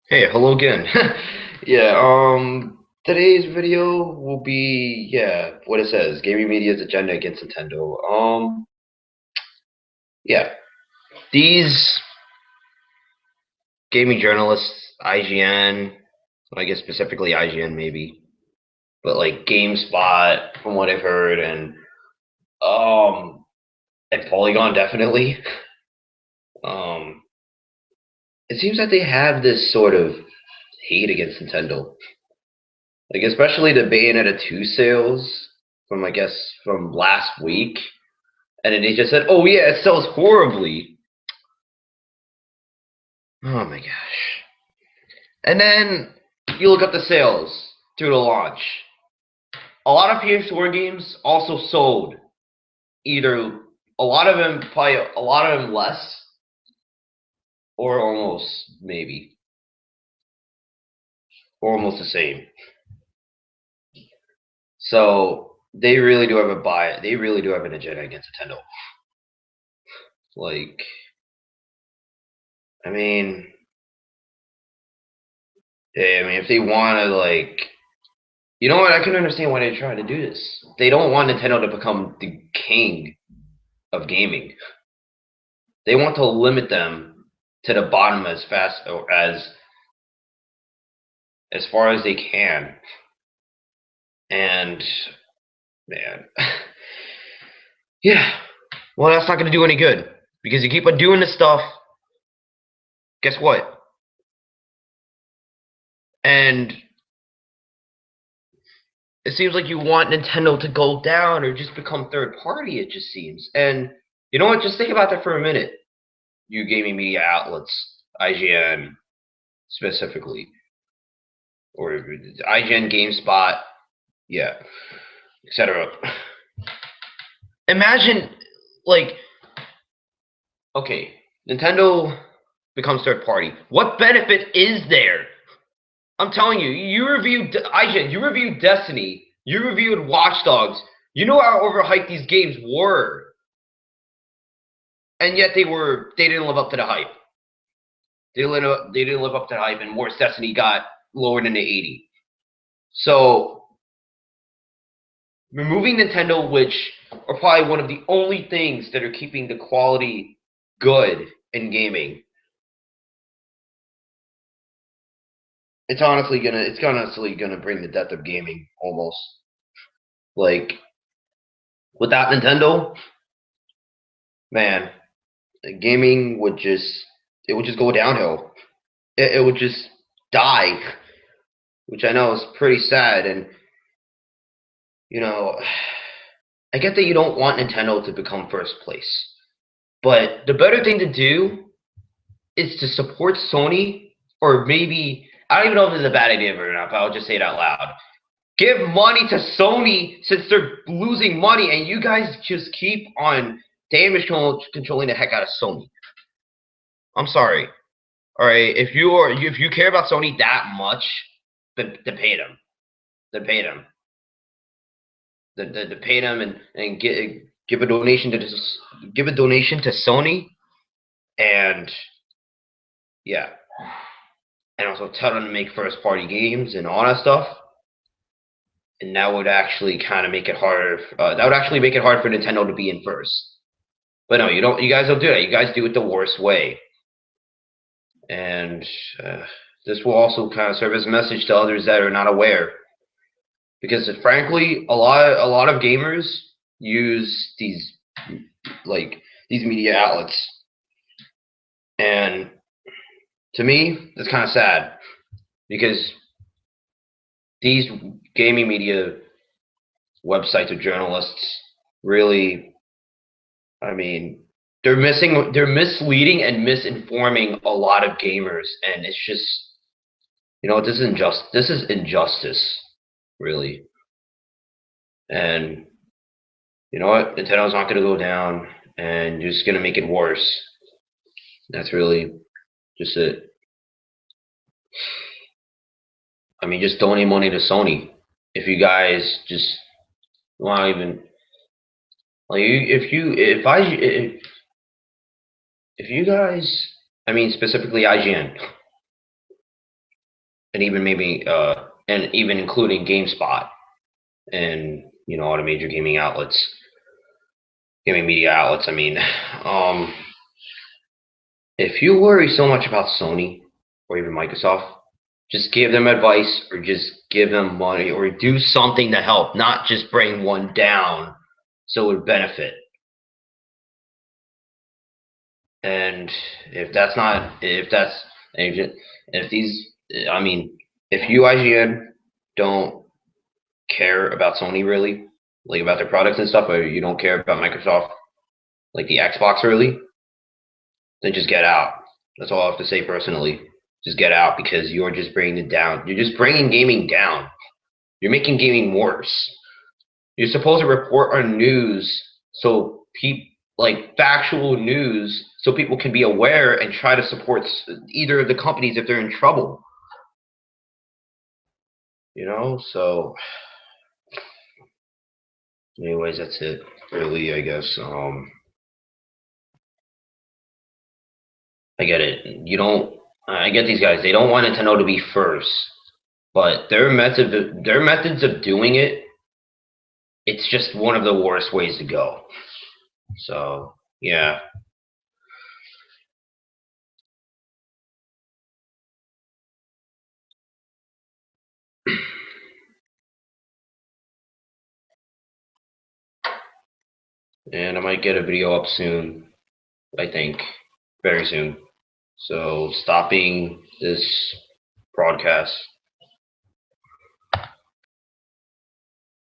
Hey, hello again. Yeah, today's video will be, what it says, gaming media's agenda against Nintendo. Yeah, these gaming journalists, IGN, I guess specifically IGN maybe, but like GameSpot, from what I've heard, um, and Polygon definitely. Um, it seems that they have this sort of hate against Nintendo. Like especially the Bayonetta 2 sales from I guess from last week. And then they just said, "Oh yeah, it sells horribly." Oh my gosh! And then you look up the sales through the launch. A lot of PS4 games also sold either a lot of them, probably a lot of them less, or almost maybe, or almost the same. So they really do have a buy. They really do have an agenda against Nintendo. Like, I mean, if they want to, like, you know what? I can understand why they're trying to do this. They don't want Nintendo to become the king of gaming. They want to limit them to the bottom as fast or as far as they can. And man, yeah. Well, that's not going to do any good because you keep on doing this stuff. Guess what? And it seems like you want Nintendo to go down or just become third party. It just seems. And you know what? Just think about that for a minute. You gaming media outlets, IGN specifically, or IGN, GameSpot, yeah, etc. Imagine, like, okay, Nintendo becomes third party. What benefit is there? I'm telling you, you reviewed IGN, you reviewed Destiny, you reviewed Watch Dogs. You know how overhyped these games were, and yet they didn't live up to the hype. They didn't live up to the hype, and Worst Destiny got lower than the 80. So removing Nintendo, which are probably one of the only things that are keeping the quality good in gaming, it's honestly gonna bring the death of gaming almost. Like without Nintendo, man, gaming would just go downhill. It would just die, which I know is pretty sad. And you know, I get that you don't want Nintendo to become first place, but the better thing to do is to support Sony, or maybe I don't even know if this is a bad idea or not, but I'll just say it out loud. Give money to Sony since they're losing money, and you guys just keep on controlling the heck out of Sony. I'm sorry. All right, if you care about Sony that much, then pay them. Then pay them. Then pay them and give a donation to Sony, and yeah, and also tell them to make first party games and all that stuff. And that would actually kind of make it harder. That would actually make it hard for Nintendo to be in first. But no, you don't. You guys don't do that. You guys do it the worst way. And uh, this will also kind of serve as a message to others that are not aware, because frankly, a lot of gamers use like these media outlets, and to me, it's kind of sad because these gaming media websites or journalists really, I mean, they're misleading and misinforming a lot of gamers, and it's just, this is injustice, really. And you know what? Nintendo's not going to go down, and you're just going to make it worse. That's really just it. I mean, just donate money to Sony. If you guys just want even like if you guys, I mean specifically IGN, and even maybe and even including GameSpot and all the major gaming media outlets. I mean, if you worry so much about Sony or even Microsoft, just give them advice or just give them money or do something to help, not just bring one down so it would benefit. And if these, I mean, if you IGN don't care about Sony really, like about their products and stuff, or you don't care about Microsoft, like the Xbox really, then just get out. That's all I have to say personally. Just get out because you're just bringing it down. You're just bringing gaming down. You're making gaming worse. You're supposed to report on news so like factual news so people can be aware and try to support either of the companies if they're in trouble. So anyways, that's it really, I guess. I get it. I get these guys. They don't want Nintendo to be first, but their methods of doing it, it's just one of the worst ways to go. So yeah. And I might get a video up soon, I think, very soon. So stopping this broadcast